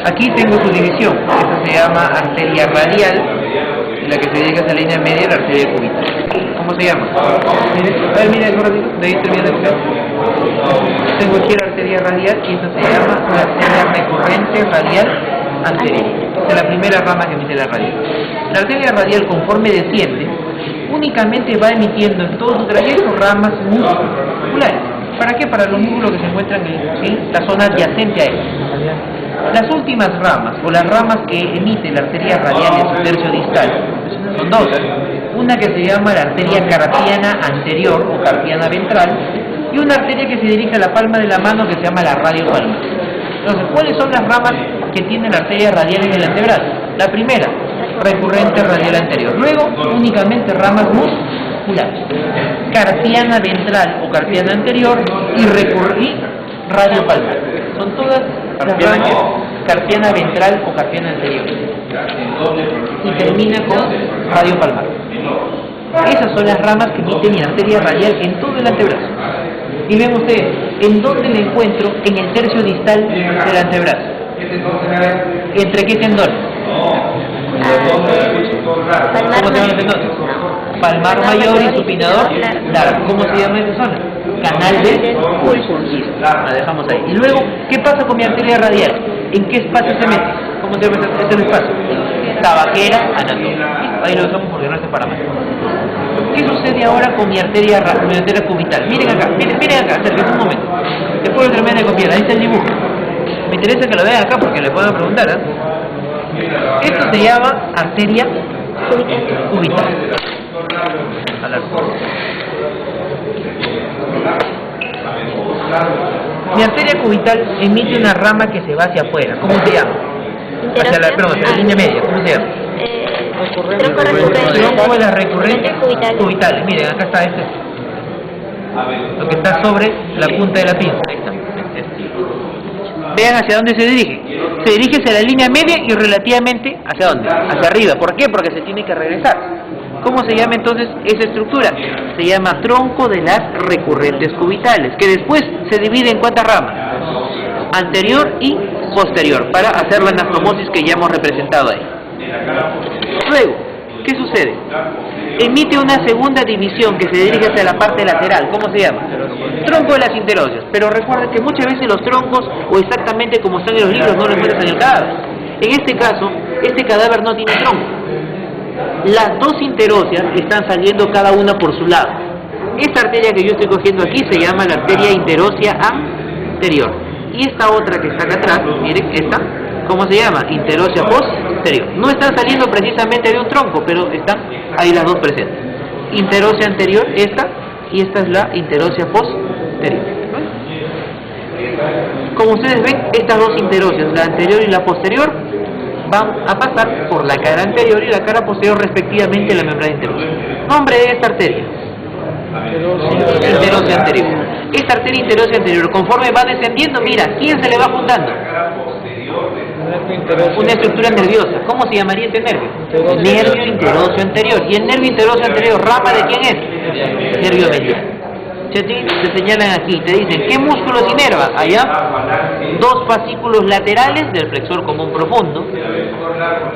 Aquí tengo su división. Esta se llama arteria radial, y la que se dedica a esa línea media, la arteria cubital. ¿Cómo se llama? A ver, mira, un ratito, de ahí termina de copiar. Tengo aquí la arteria radial y esta se llama la arteria recurrente radial anterior. Esta es la primera rama que emite la radial. La arteria radial, conforme desciende, únicamente va emitiendo en todo su trayecto ramas musculares. ¿Para qué? Para los músculos que se encuentran en la zona adyacente a él. Las últimas ramas, o las ramas que emite la arteria radial en su tercio distal, son dos. Una que se llama la arteria carpiana anterior o carpiana ventral, y una arteria que se dirige a la palma de la mano que se llama la radiopalmar. Entonces, ¿cuáles son las ramas que tiene la arteria radial en el antebrazo? La primera, recurrente radial anterior. Luego, únicamente ramas musculares. Carpiana ventral o carpiana anterior y radiopalmar. Son todas las ramas carpiana ventral o carpiana anterior. Y termina con radiopalmar. Esas son las ramas que emite mi arteria radial en todo el antebrazo. Y ven ustedes, ¿en dónde la encuentro? En el tercio distal del antebrazo. ¿Entre qué tendones? ¿Cómo se llaman los tendones? Palmar mayor y supinador largo. ¿Cómo se llama esa zona? Canal de pulso. La dejamos ahí. Y luego, ¿qué pasa con mi arteria radial? ¿En qué espacio se mete? ¿Cómo se llama ese espacio? Tabaquera anatómica. Ahí lo dejamos porque no se para más. ¿Qué sucede ahora con mi arteria cubital? Miren acá, acérquense un momento. Después lo termino de copiar, ahí está el dibujo. Me interesa que lo vean acá porque le puedo preguntar, ¿eh? Esto se llama arteria cubital. Mi arteria cubital emite una rama que se va hacia afuera. ¿Cómo se llama? Hacia la línea media. ¿Cómo se llama? Tronco de las recurrentes cubitales. Miren, acá está este. Lo que está sobre la punta de la pinza. Ahí está. Vean hacia dónde se dirige. Se dirige hacia la línea media y relativamente ¿hacia dónde? Hacia arriba. ¿Por qué? Porque se tiene que regresar. ¿Cómo se llama entonces esa estructura? Se llama tronco de las recurrentes cubitales, que después se divide en ¿cuántas ramas? Anterior y posterior, para hacer la anastomosis que ya hemos representado ahí. Luego, ¿qué sucede? Emite una segunda división que se dirige hacia la parte lateral. ¿Cómo se llama? Tronco de las interóseas. Pero recuerden que muchas veces los troncos, o exactamente como están en los libros, no lo encuentran en el cadáver. En este caso, este cadáver no tiene tronco. Las dos interóseas están saliendo cada una por su lado. Esta arteria que yo estoy cogiendo aquí se llama la arteria interósea anterior. Y esta otra que está acá atrás, miren, esta, ¿cómo se llama? Interósea posterior. No están saliendo precisamente de un tronco, pero están ahí las dos presentes. Interósea anterior, esta, y esta es la interósea posterior. Como ustedes ven, estas dos interóseas, la anterior y la posterior, van a pasar por la cara anterior y la cara posterior respectivamente en la membrana interósea. Nombre de esta arteria: interósea anterior. Esta arteria interósea anterior, conforme va descendiendo, mira, ¿quién se le va juntando? Una estructura nerviosa. ¿Cómo se llamaría este nervio? Nervio interóseo anterior. ¿Y el nervio interóseo anterior, rama de quién es? Nervio mediano. Te señalan aquí, te dicen, ¿qué músculos inerva? Allá, dos fascículos laterales del flexor común profundo,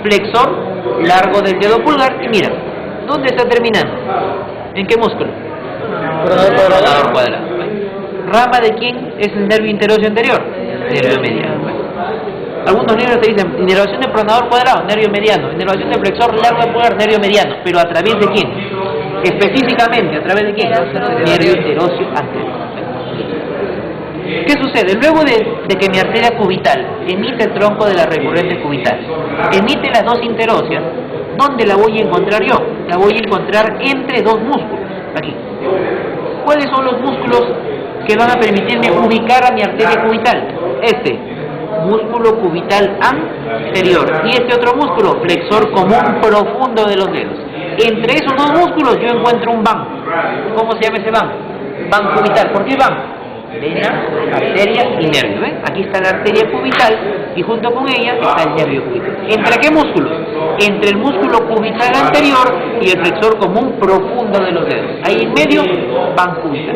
flexor largo del dedo pulgar, y mira, ¿dónde está terminando? ¿En qué músculo? Pronador cuadrado. ¿Rama de quién es el nervio interóseo anterior? Nervio mediano. Algunos libros te dicen, inervación del pronador cuadrado, nervio mediano, inervación del flexor largo del pulgar, nervio mediano, pero ¿a través de quién? Específicamente, ¿a través de quién? Nervio interóseo anterior. ¿Qué sucede? Luego de que mi arteria cubital emite el tronco de la recurrente cubital, emite las dos interóseas, ¿dónde la voy a encontrar yo? La voy a encontrar entre dos músculos, aquí. ¿Cuáles son los músculos que van a permitirme ubicar a mi arteria cubital? Este, músculo cubital anterior, y este otro músculo, flexor común profundo de los dedos. Entre esos dos músculos yo encuentro un van. ¿Cómo se llama ese van? Van cubital. ¿Por qué van? Vena, arteria y nervio. ¿Ven? Aquí está la arteria cubital y junto con ella está el nervio cubital. ¿Entre qué músculos? Entre el músculo cubital anterior y el flexor común profundo de los dedos. Ahí en medio, van cubital.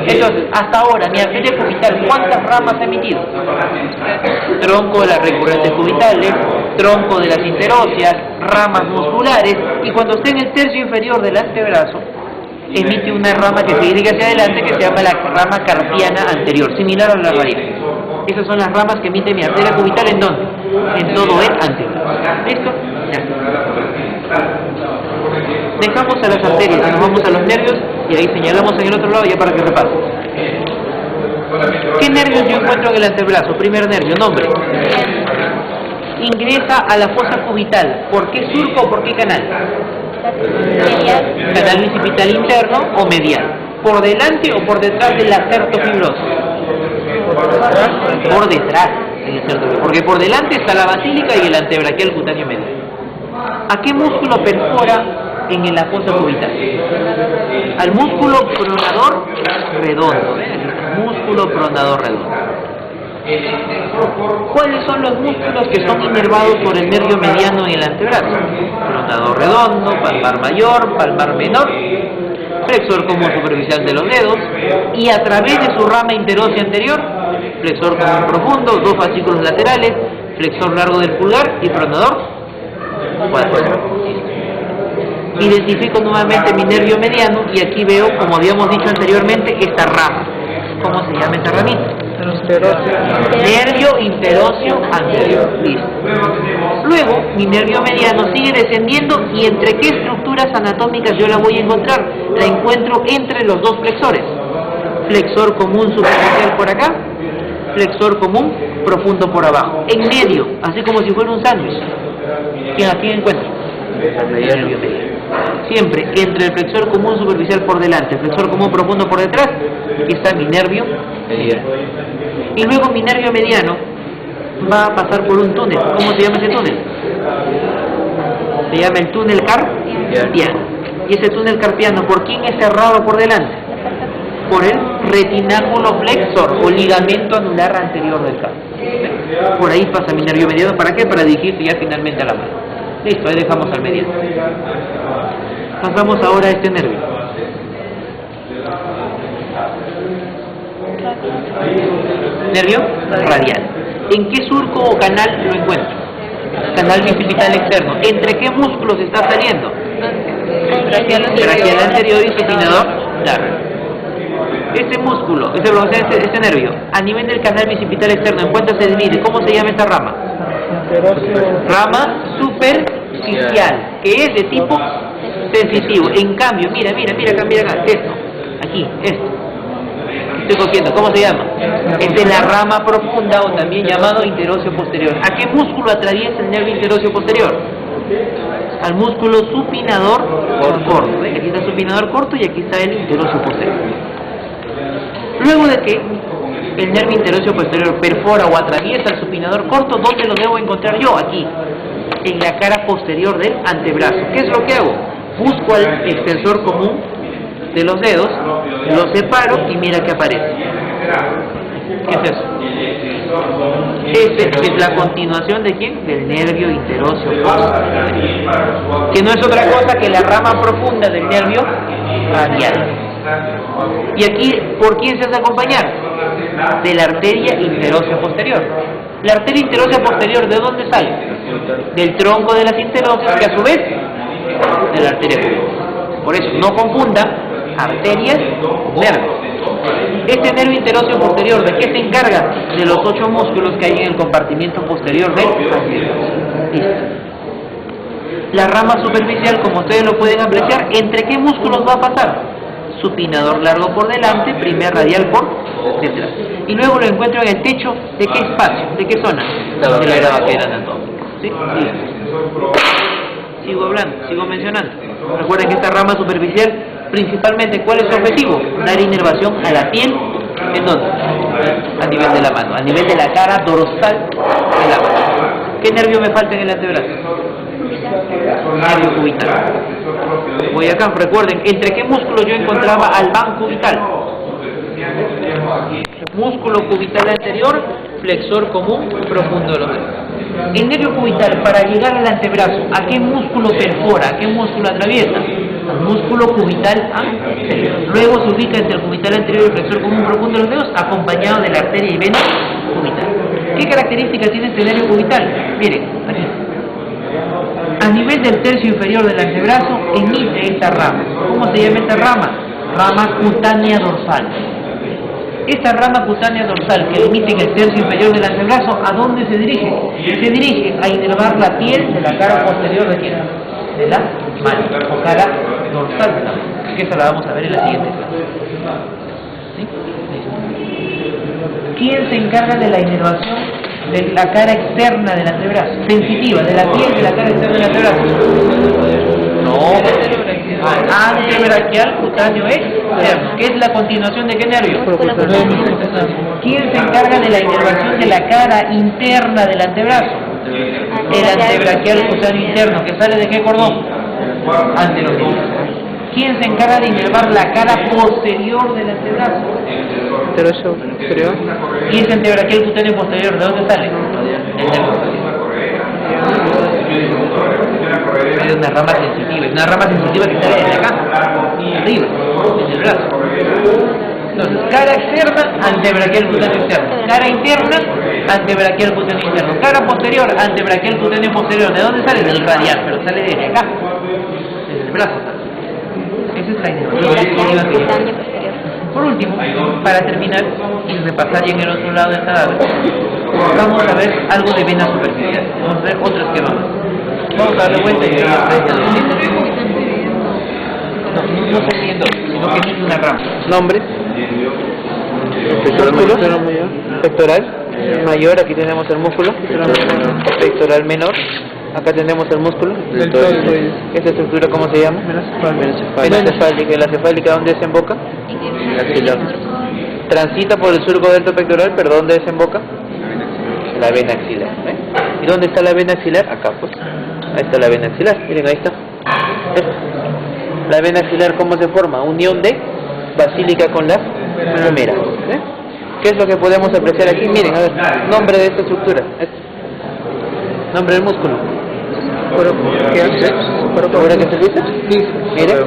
Entonces, hasta ahora, mi arteria cubital, ¿cuántas ramas ha emitido? Tronco de las recurrentes cubitales, tronco de las interóseas, ramas musculares, y cuando esté en el tercio inferior del antebrazo, emite una rama que se dirige hacia adelante que se llama la rama carpiana anterior, similar a la raíz. Esas son las ramas que emite mi arteria cubital, ¿en dónde? En todo el antebrazo. ¿Listo? Ya. Dejamos a las arterias y nos vamos a los nervios, y ahí señalamos en el otro lado ya para que repase. ¿Qué nervios yo encuentro en el antebrazo? Primer nervio, nombre. Ingresa a la fosa cubital. ¿Por qué surco o por qué canal? Canal bicipital interno o medial. ¿Por delante o por detrás del acerto fibroso? Por detrás del acerto fibroso. Porque por delante está la basílica y el antebraquial cutáneo medial. ¿A qué músculo perfora en la fosa cubital? Al músculo pronador redondo. Músculo pronador redondo. ¿Cuáles son los músculos que son inervados por el nervio mediano en el antebrazo? Pronador redondo, palmar mayor, palmar menor, flexor común superficial de los dedos, y a través de su rama interósea anterior, flexor común profundo, dos fascículos laterales, flexor largo del pulgar y pronador cuadro. Identifico nuevamente mi nervio mediano y aquí veo, como habíamos dicho anteriormente, esta rama. ¿Cómo se llama esta ramita? Nervio interóseo anterior. Listo. Luego, mi nervio mediano sigue descendiendo, y ¿entre qué estructuras anatómicas yo la voy a encontrar? La encuentro entre los dos flexores. Flexor común superficial por acá, flexor común profundo por abajo. En medio, así como si fuera un sándwich. ¿Quién aquí encuentro? Nervio mediano. Siempre entre el flexor común superficial por delante, el flexor común profundo por detrás, aquí está mi nervio mediano. Y luego mi nervio mediano va a pasar por un túnel. ¿Cómo se llama ese túnel? Se llama el túnel carpiano. Y ese túnel carpiano, ¿por quién es cerrado por delante? Por el retináculo flexor o ligamento anular anterior del carpio. Por ahí pasa mi nervio mediano. ¿Para qué? Para dirigirse ya finalmente a la mano. Listo, ahí dejamos al mediano. Pasamos ahora a este nervio. Nervio radial. ¿En qué surco o canal lo encuentro? Canal bicipital externo. ¿Entre qué músculos está saliendo? Braquial anterior y supinador largo. Este músculo, este nervio, a nivel del canal bicipital externo, ¿en cuánto se divide? ¿Cómo se llama esta rama? Rama superficial, que es de tipo sensitivo. En cambio, mira acá, esto, aquí, esto. Estoy cogiendo, ¿cómo se llama? Es de la rama profunda, o también llamado interóseo posterior. ¿A qué músculo atraviesa el nervio interóseo posterior? Al músculo supinador corto. Aquí está el supinador corto y aquí está el interóseo posterior. Luego de que el nervio interóseo posterior perfora o atraviesa el supinador corto, ¿dónde lo debo encontrar yo? Aquí, en la cara posterior del antebrazo. ¿Qué es lo que hago? Busco al extensor común de los dedos, lo separo y mira que aparece. ¿Qué es eso? Este es la continuación ¿de quién? Del nervio interóseo posterior, que no es otra cosa que la rama profunda del nervio radial. Y aquí, ¿por quién se hace acompañar? De la arteria interósea posterior. La arteria interósea posterior, ¿de dónde sale? Del tronco de las interóseas, que a su vez de la arteria cubital. Por eso, no confunda arterias con nervios. Este nervio interóseo posterior, ¿de qué se encarga? De los 8 músculos que hay en el compartimiento posterior del antebrazo. Listo. La rama superficial, como ustedes lo pueden apreciar, ¿entre qué músculos va a pasar? Supinador largo por delante, primer radial por detrás. Y luego lo encuentro en el techo, ¿de qué espacio? ¿De qué zona? De la vaquera anatómica. ¿Sí? Sigo hablando, sigo mencionando. Recuerden que esta rama superficial, principalmente, ¿cuál es su objetivo? Dar inervación a la piel. ¿En dónde? A nivel de la mano, a nivel de la cara dorsal de la mano. ¿Qué nervio me falta en el antebrazo? Nervio cubital. Voy acá, recuerden, ¿entre qué músculo yo encontraba al van cubital? Músculo cubital anterior, flexor común profundo de los dedos. El nervio cubital, para llegar al antebrazo, ¿a qué músculo perfora? ¿A qué músculo atraviesa? al músculo cubital anterior. Luego se ubica entre el cubital anterior y el flexor común profundo de los dedos, acompañado de la arteria y vena cubital. ¿Qué características tiene este nervio cubital? Miren, aquí. A nivel del tercio inferior del antebrazo emite esta rama. ¿Cómo se llama esta rama? Rama cutánea dorsal. Esta rama cutánea dorsal que emite en el tercio inferior del antebrazo, ¿a dónde se dirige? Se dirige a inervar la piel de la cara posterior de quién? De la mano, o cara dorsal de la mano. Que esa la vamos a ver en la siguiente clase. ¿Sí? ¿Quién se encarga de la inervación de la cara externa del antebrazo? Sensitiva, de la piel de la cara externa del antebrazo. No. Antebraquial cutáneo externo, que es la continuación de qué nervio. ¿Quién se encarga de la inervación de la cara interna del antebrazo? El antebraquial cutáneo interno, que sale de qué cordón? Anteromedial. ¿Quién se encarga de inervar la cara posterior del antebrazo? ¿Y ese antebraquial cutáneo posterior de dónde sale? El nervio. Es una rama sensitiva, es una rama sensitiva que sale desde acá, arriba, desde el brazo. Entonces, cara externa, antebraquial cutáneo externo. Cara interna, antebraquial cutáneo interno. Cara posterior, antebraquial cutáneo posterior. ¿De dónde sale? Del radial, pero sale desde acá, desde el brazo. Esa es la inervación. Por último, para terminar y repasar ya en el otro lado del cadáver, vamos a ver algo de vena superficial. Vamos a ver otro esquema más. Vamos a darle vuelta y ver no estoy viendo, sino que emite una rama. Nombre. Músculo. Pectoral mayor, aquí tenemos el músculo. Pectoral menor. Acá tenemos el músculo. ¿Esta estructura cómo se llama? Vena cefálica. ¿La cefálica dónde desemboca? Axilar. Transita por el surco delto pectoral, pero ¿dónde desemboca? La vena axilar. ¿Y dónde está la vena axilar? Acá pues. Ahí está la vena axilar. Miren, ahí está. La vena axilar, ¿cómo se forma? Unión de basílica con la femera. ¿Qué es lo que podemos apreciar aquí? Miren, a ver, nombre de esta estructura. Nombre del músculo. ¿Ahora qué se dice? Miren.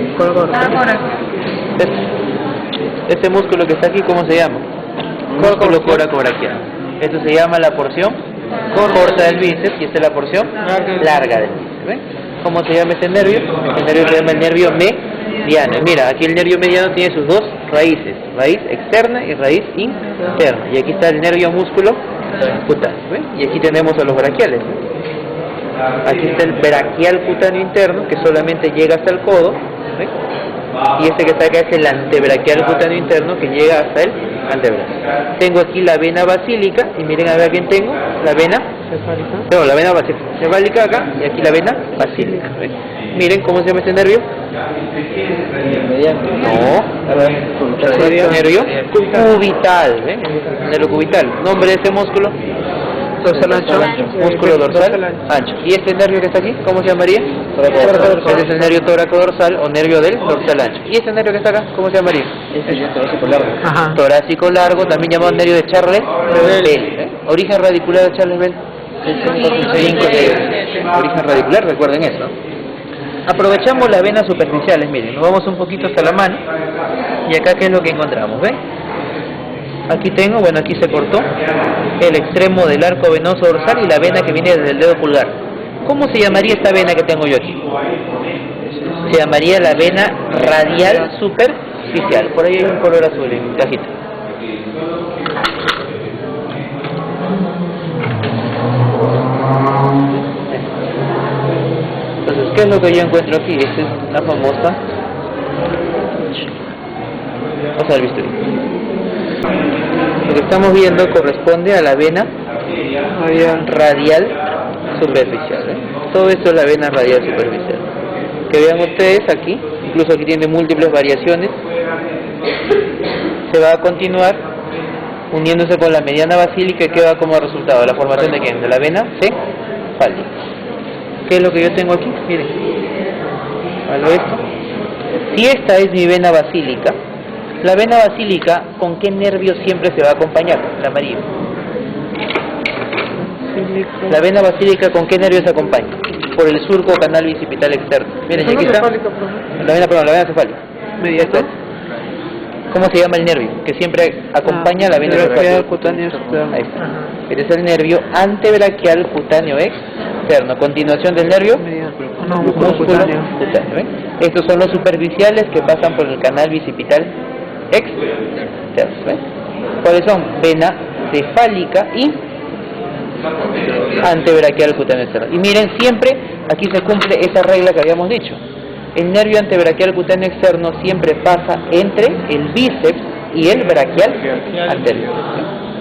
Este músculo que está aquí, ¿cómo se llama? Músculo coracobraquial. Esto se llama la porción corta del bíceps y esta es la porción larga del bíceps. ¿Ven? ¿Cómo se llama este nervio? Este nervio se llama el nervio mediano. Y mira, aquí el nervio mediano tiene sus dos raíces, raíz externa y raíz interna. Y aquí está el nervio músculo cutáneo. ¿Ven? Y aquí tenemos a los braquiales. Aquí está el braquial cutáneo interno, que solamente llega hasta el codo. ¿Ven? Y este que está acá es el antebraquial cutáneo interno, que llega hasta el antebrazo. Tengo aquí la vena basílica, y miren a ver a quién tengo, la vena cefálica. No, la vena cefálica acá, y aquí la vena basílica. ¿Ven? Miren cómo se llama este nervio. No, nervio cubital. ¿Ven? Nervio cubital. Nombre de este músculo. Dorsal ancho. Músculo dorsal ancho. ¿Y este nervio que está aquí? ¿Cómo se llamaría? Este es el nervio toracodorsal o nervio del dorsal ancho. ¿Y este nervio que está acá? ¿Cómo se llamaría? Torácico largo. Torácico largo, también llamado nervio de Charles Bell. Origen radicular de Charles Bell. Origen radicular, recuerden eso. Aprovechamos las venas superficiales, miren, nos vamos un poquito hasta la mano y acá ¿qué es lo que encontramos? ¿Ven? Aquí tengo, bueno, aquí se cortó el extremo del arco venoso dorsal y la vena que viene desde el dedo pulgar. ¿Cómo se llamaría esta vena que tengo yo aquí? Se llamaría la vena radial superficial. Por ahí hay un color azul en cajita. Entonces, ¿qué es lo que yo encuentro aquí? Esta es la famosa cosa del bisturí. Lo que estamos viendo corresponde a la vena radial superficial. Todo esto es la vena radial superficial. Que vean ustedes aquí, incluso aquí tiene múltiples variaciones. Se va a continuar uniéndose con la mediana basílica y queda como resultado la formación de ¿quién? De la vena cefálica. ¿Qué es lo que yo tengo aquí? Miren, ¿vale esto? Si esta es mi vena basílica, la vena basílica, ¿con qué nervio siempre se va a acompañar? La amarillo. La vena basílica, ¿con qué nervio se acompaña? por el surco canal bicipital externo. Miren, y aquí está la vena cefálica. Medial. ¿Cómo se llama el nervio? Que siempre acompaña la vena cefálica. Cutáneo externo. Ahí está. Este es el nervio antebraquial cutáneo externo. A continuación del nervio, músculo cutáneo. ¿Ven? Estos son los superficiales que pasan por el canal bicipital externo. ¿Ven? ¿Cuáles son? Vena cefálica y antebraquial cutáneo externo. Y miren, siempre aquí se cumple esa regla que habíamos dicho. El nervio antebraquial cutáneo externo siempre pasa entre el bíceps y el braquial anterior.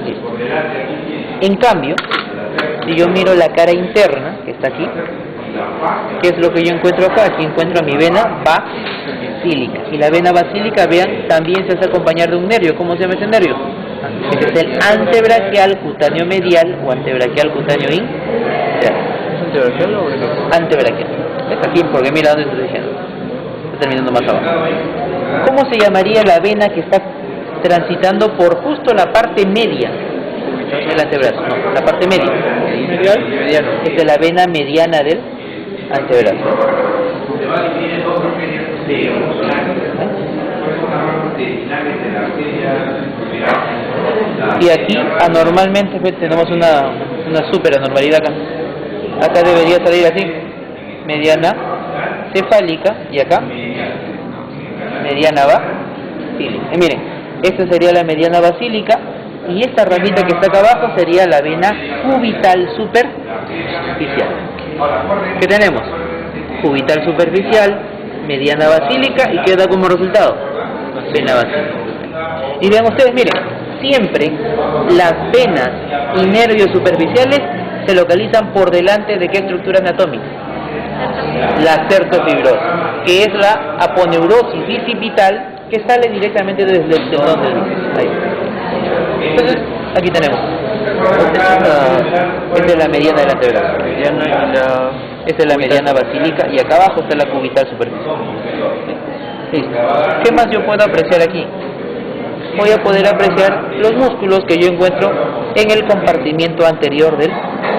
Listo. En cambio, si yo miro la cara interna, que está aquí, ¿qué es lo que yo encuentro acá? Aquí encuentro mi vena basílica. Y la vena basílica, vean, también se hace acompañar de un nervio. ¿Cómo se llama ese nervio? Este es el antebraquial cutáneo medial o antebraquial cutáneo interno. ¿Antebraquial o braquial? Antebraquial. Es aquí, porque mira dónde estoy diciendo. Está terminando más abajo. ¿Cómo se llamaría la vena que está transitando por justo la parte media del antebrazo? No, la parte media. ¿Medial? Esta es la vena mediana del antebrazo. Y aquí anormalmente tenemos una super anormalidad acá. Acá debería salir así, mediana cefálica, y acá mediana basílica. Miren, esta sería la mediana basílica, y esta ramita que está acá abajo sería la vena cubital superficial. ¿Qué tenemos? Cubital superficial, mediana basílica, y queda como resultado vena basílica. Y vean ustedes, miren, siempre las venas y nervios superficiales se localizan por delante de qué estructura anatómica? La certofibrosis, que es la aponeurosis bicipital que sale directamente desde el tendón del bíceps. Ahí. Entonces, aquí tenemos. Esta es la mediana del antebrazo. Esta es la mediana basílica, y acá abajo está la cubital superficial. Listo. ¿Qué más yo puedo apreciar aquí? Voy a poder apreciar los músculos que yo encuentro en el compartimiento anterior del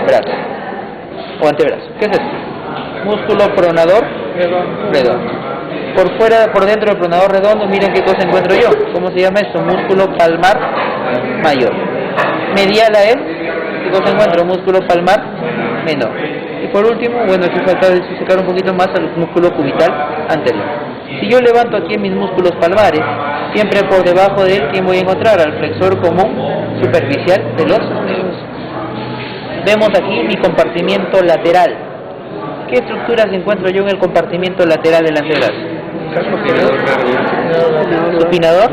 brazo o antebrazo. ¿Qué es esto? Músculo pronador redondo. Por dentro del pronador redondo, miren qué cosa encuentro yo. ¿Cómo se llama esto? Músculo palmar mayor. Medial a él, ¿qué cosa encuentro? Músculo palmar menor. Y por último, bueno, aquí falta sacar un poquito más al músculo cubital anterior. Si yo levanto aquí mis músculos palmares, siempre por debajo de él, ¿quién voy a encontrar? Al flexor común superficial de los dedos. Vemos aquí mi compartimiento lateral. ¿Qué estructuras encuentro yo en el compartimiento lateral del antebrazo? Supinador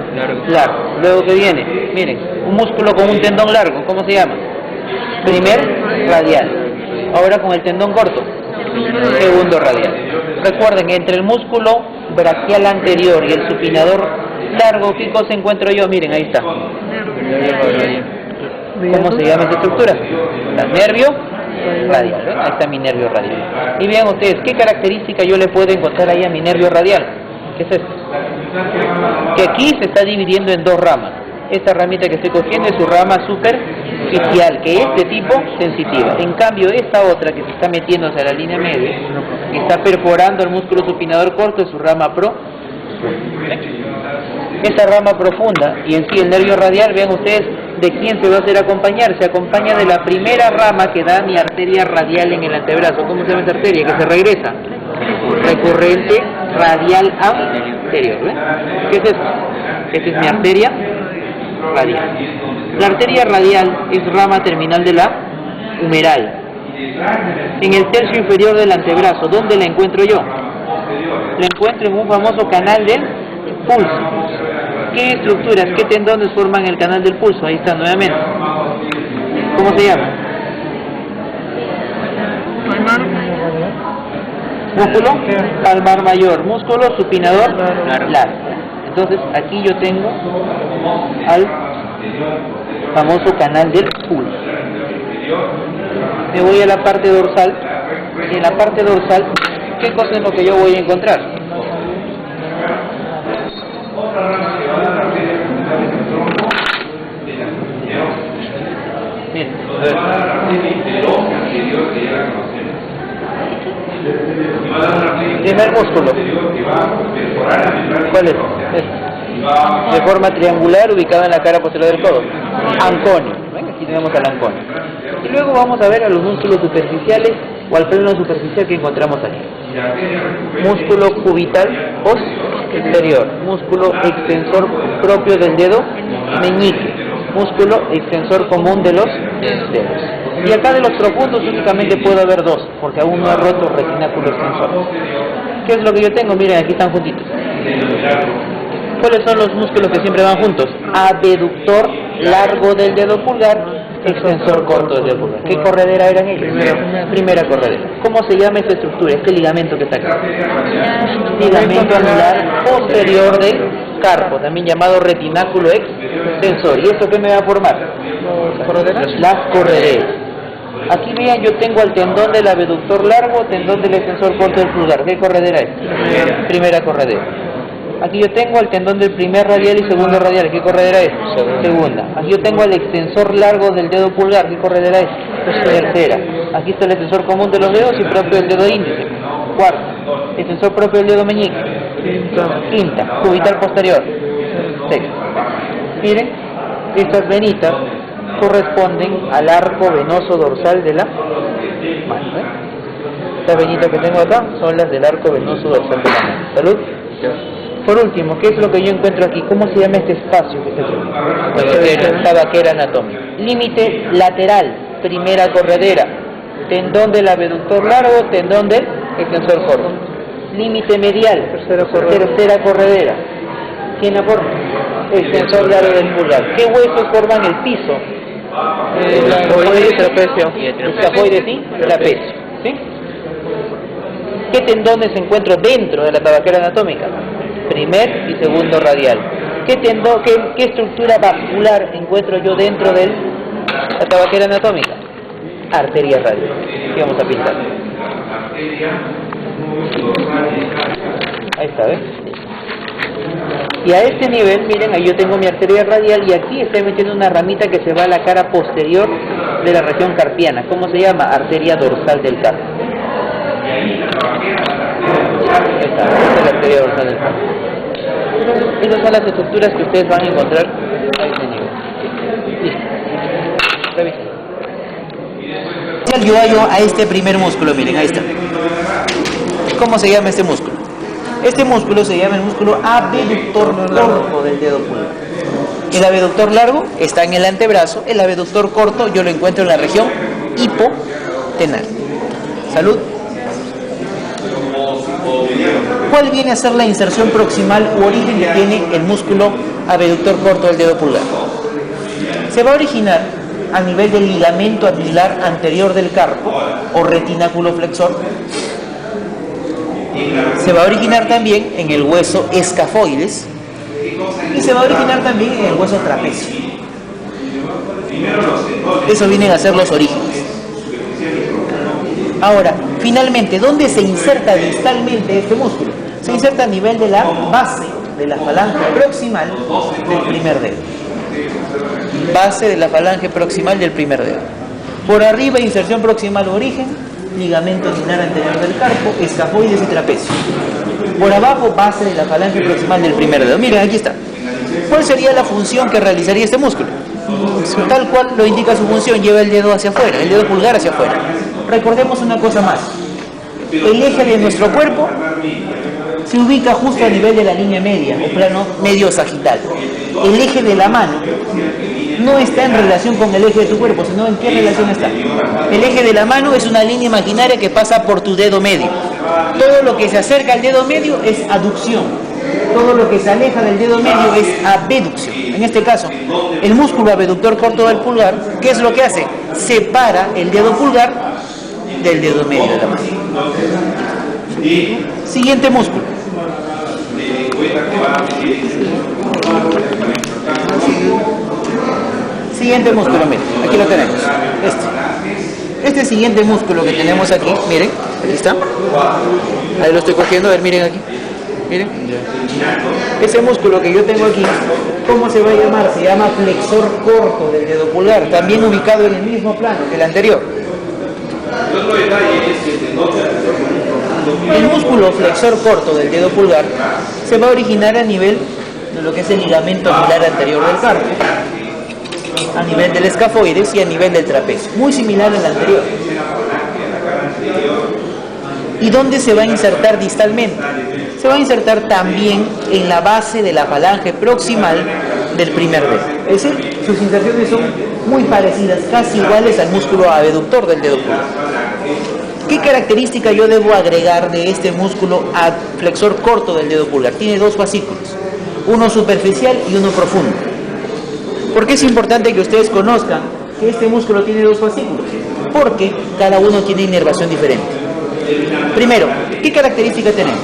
largo. Luego, ¿qué viene? Miren, un músculo con un tendón largo, ¿cómo se llama? Primer radial. Ahora con el tendón corto, segundo radial. Recuerden, entre el músculo braquial anterior y el supinador largo, ¿qué cosa encuentro yo? Miren, ahí está. ¿Cómo se llama esta estructura? El nervio radial. ¿Ven? Ahí está mi nervio radial. Y vean ustedes, ¿qué característica yo le puedo encontrar ahí a mi nervio radial? ¿Qué es esto? Que aquí se está dividiendo en dos ramas. Esta ramita que estoy cogiendo es su rama superficial, que es de tipo sensitiva. En cambio, esta otra que se está metiéndose a la línea media, que está perforando el músculo supinador corto, es su rama profunda. Esta rama profunda y en sí el nervio radial, vean ustedes de quién se va a hacer acompañar. Se acompaña de la primera rama que da mi arteria radial en el antebrazo. ¿Cómo se llama esa arteria? Que se regresa. Recurrente radial anterior. ¿Ven? ¿Qué es esto? Esta es mi arteria radial. La arteria radial es rama terminal de la humeral. En el tercio inferior del antebrazo, ¿dónde la encuentro yo? La encuentro en un famoso canal del pulso. ¿Qué estructuras, qué tendones forman el canal del pulso? Ahí está nuevamente. ¿Cómo se llama? Músculo palmar mayor, músculo supinador largo. Entonces aquí yo tengo al famoso canal del pulso. Me voy a la parte dorsal, y en la parte dorsal, ¿qué cosa es lo que yo voy a encontrar? Bien. Primer músculo. ¿Cuál es? De forma triangular, ubicado en la cara posterior del codo. Anconio. ¿Ven? Aquí tenemos al anconio. Y luego vamos a ver a los músculos superficiales o al plano superficial que encontramos aquí. Músculo cubital posterior. Músculo extensor propio del dedo meñique. Músculo extensor común de los dedos. Y acá de los profundos únicamente puedo ver dos, porque aún no he roto retináculo extensor. ¿Qué es lo que yo tengo? Miren, aquí están juntitos. ¿Cuáles son los músculos que siempre van juntos? Abductor largo del dedo pulgar, extensor corto del dedo pulgar. ¿Qué corredera eran ellos? Primera corredera. ¿Cómo se llama esta estructura? Este ligamento que está acá. Ligamento anular posterior del carpo, también llamado retináculo extensor. ¿Y esto qué me va a formar? Las correderas. Aquí vean, yo tengo el tendón del abductor largo, tendón del extensor corto del pulgar. ¿Qué corredera es? Primera corredera. Aquí yo tengo el tendón del primer radial y segundo radial. ¿Qué corredera es? Segunda. Aquí yo tengo el extensor largo del dedo pulgar. ¿Qué corredera es? Tercera. Aquí está el extensor común de los dedos y propio del dedo índice. Cuarta. Extensor propio del dedo meñique. Quinta. Cubital posterior. Sexta. Miren, estas venitas corresponden al arco venoso dorsal de la mano. Estas venitas que tengo acá son las del arco venoso dorsal de la mano. Salud. Por último, ¿qué es lo que yo encuentro aquí? ¿Cómo se llama este espacio que está aquí? Tabaquera anatómica. Límite lateral, primera corredera. Tendón del abductor largo, tendón del extensor corto. Límite medial, tercera corredera. ¿Quién aporta? Extensor largo del pulgar. ¿Qué huesos forman el piso? Escafoide y trapecio. Escafoide y trapecio. ¿Sí? ¿Qué tendones encuentro dentro de la tabaquera anatómica? Primer y segundo radial. ¿Qué estructura vascular encuentro yo dentro de la tabaquera anatómica? Arteria radial. ¿Qué vamos a pintar? Ahí está, ¿ves? Y a este nivel, miren, ahí yo tengo mi arteria radial y aquí estoy metiendo una ramita que se va a la cara posterior de la región carpiana. ¿Cómo se llama? Arteria dorsal del carpo. Esta es la arteria dorsal del carpo. Esas son las estructuras que ustedes van a encontrar a este nivel. Listo. Revisen. Yo hallo a este primer músculo, miren, ahí está. ¿Cómo se llama este músculo? Este músculo se llama el músculo abductor corto del dedo pulgar. El abductor largo está en el antebrazo, el abductor corto yo lo encuentro en la región hipotenar. Salud. ¿Cuál viene a ser la inserción proximal u origen que tiene el músculo abductor corto del dedo pulgar? Se va a originar a nivel del ligamento axilar anterior del carpo o retináculo flexor. Se va a originar también en el hueso escafoides y se va a originar también en el hueso trapecio. Eso vienen a ser los orígenes. Ahora, finalmente, ¿dónde se inserta distalmente este músculo? Se inserta a nivel de la base de la falange proximal del primer dedo. Base de la falange proximal del primer dedo. Por arriba, inserción proximal o origen, ligamento axilar anterior del carpo, escafoides y trapecio. Por abajo, base de la falange proximal del primer dedo. Miren, aquí está. ¿Cuál sería la función que realizaría este músculo? Tal cual lo indica su función, lleva el dedo hacia afuera, el dedo pulgar hacia afuera. Recordemos una cosa más. El eje de nuestro cuerpo se ubica justo a nivel de la línea media o plano medio sagital. El eje de la mano no está en relación con el eje de tu cuerpo, sino en qué relación está. El eje de la mano es una línea imaginaria que pasa por tu dedo medio. Todo lo que se acerca al dedo medio es aducción. Todo lo que se aleja del dedo medio es abducción. En este caso, el músculo abductor corto del pulgar, ¿qué es lo que hace? Separa el dedo pulgar del dedo medio de la mano. Siguiente músculo. Siguiente músculo, miren, aquí lo tenemos. Este siguiente músculo que tenemos aquí, miren, aquí está. Ahí lo estoy cogiendo, a ver, miren aquí. Miren. Ese músculo que yo tengo aquí, ¿cómo se va a llamar? Se llama flexor corto del dedo pulgar, también ubicado en el mismo plano que el anterior. El músculo flexor corto del dedo pulgar se va a originar a nivel de lo que es el ligamento anular anterior del carpo, a nivel del escafoides y a nivel del trapecio, muy similar al anterior. ¿Y dónde se va a insertar distalmente? Se va a insertar también en la base de la falange proximal del primer dedo. Es decir, sus inserciones son muy parecidas, casi iguales al músculo abductor del dedo pulgar. ¿Qué característica yo debo agregar de este músculo flexor corto del dedo pulgar? Tiene dos fascículos, uno superficial y uno profundo. ¿Por qué es importante que ustedes conozcan que este músculo tiene dos fascículos? Porque cada uno tiene inervación diferente. Primero, ¿qué característica tenemos?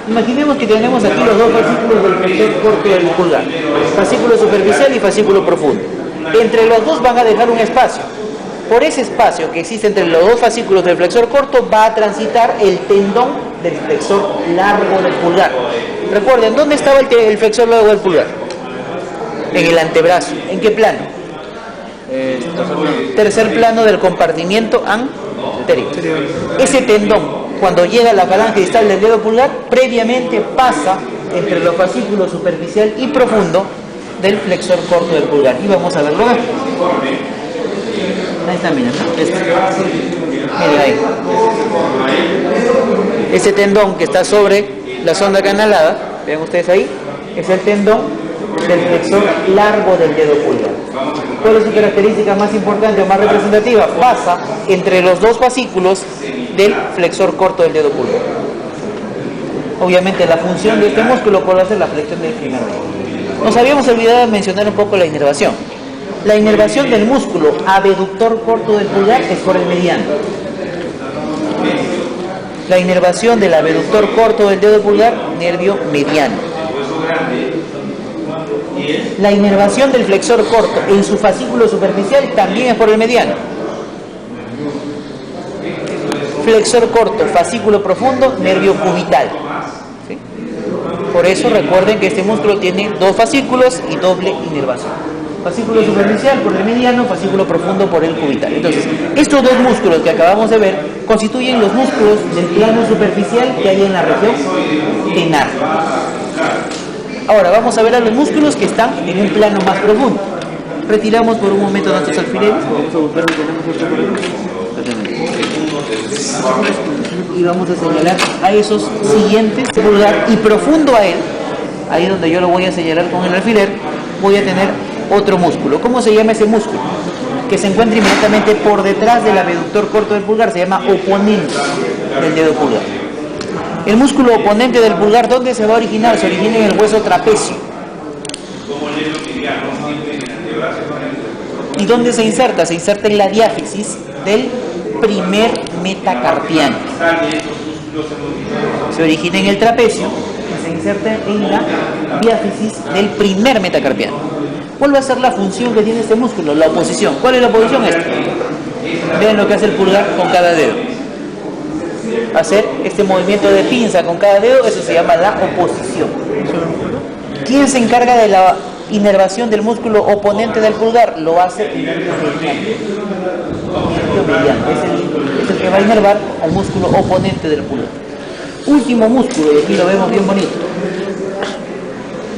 Imaginemos que tenemos aquí los dos fascículos del flexor corto del pulgar, fascículo superficial y fascículo profundo. Entre los dos van a dejar un espacio. Por ese espacio que existe entre los dos fascículos del flexor corto va a transitar el tendón del flexor largo del pulgar. Recuerden, ¿dónde estaba el flexor largo del pulgar? En el antebrazo. ¿En qué plano? Tercer plano del compartimiento anterior. Ese tendón, cuando llega a la falange distal del dedo pulgar, previamente pasa entre los fascículos superficial y profundo del flexor corto del pulgar. Y vamos a verlo. Ahí está, miren, miren ahí. Ese tendón que está sobre la sonda canalada, vean ustedes ahí, es el tendón del flexor largo del dedo pulgar. ¿Cuál es su característica más importante o más representativa? Pasa entre los dos fascículos del flexor corto del dedo pulgar. Obviamente la función de este músculo puede ser la flexión del primer dedo. Nos habíamos olvidado de mencionar un poco la inervación. La inervación del músculo abductor corto del pulgar es por el mediano. La inervación del abductor corto del dedo pulgar, nervio mediano. La inervación del flexor corto en su fascículo superficial también es por el mediano. Flexor corto, fascículo profundo, nervio cubital. ¿Sí? Por eso recuerden que este músculo tiene dos fascículos y doble inervación. Fascículo superficial por el mediano, fascículo profundo por el cubital. Entonces, estos dos músculos que acabamos de ver constituyen los músculos del plano superficial que hay en la región tenar. Ahora vamos a ver a los músculos que están en un plano más profundo. Retiramos por un momento nuestros alfileres. Vamos a buscar lo que tenemos y vamos a señalar a esos siguientes, pulgar y profundo a él. Ahí donde yo lo voy a señalar con el alfiler, voy a tener otro músculo. ¿Cómo se llama ese músculo? Que se encuentra inmediatamente por detrás del abductor corto del pulgar, se llama oponente del dedo pulgar. El músculo oponente del pulgar, ¿dónde se va a originar? Se origina en el hueso trapecio. ¿Y dónde se inserta? Se inserta en la diáfisis del primer metacarpiano. Se origina en el trapecio y se inserta en la diáfisis del primer metacarpiano. ¿Cuál va a ser la función que tiene este músculo? La oposición. ¿Cuál es la oposición? Esta. Vean lo que hace el pulgar con cada dedo. Hacer este movimiento de pinza con cada dedo, eso se llama la oposición. ¿Quién se encarga de la inervación del músculo oponente del pulgar? Lo hace el nervio mediano. El nervio mediano es el que va a inervar al músculo oponente del pulgar. Último músculo, y aquí lo vemos bien bonito.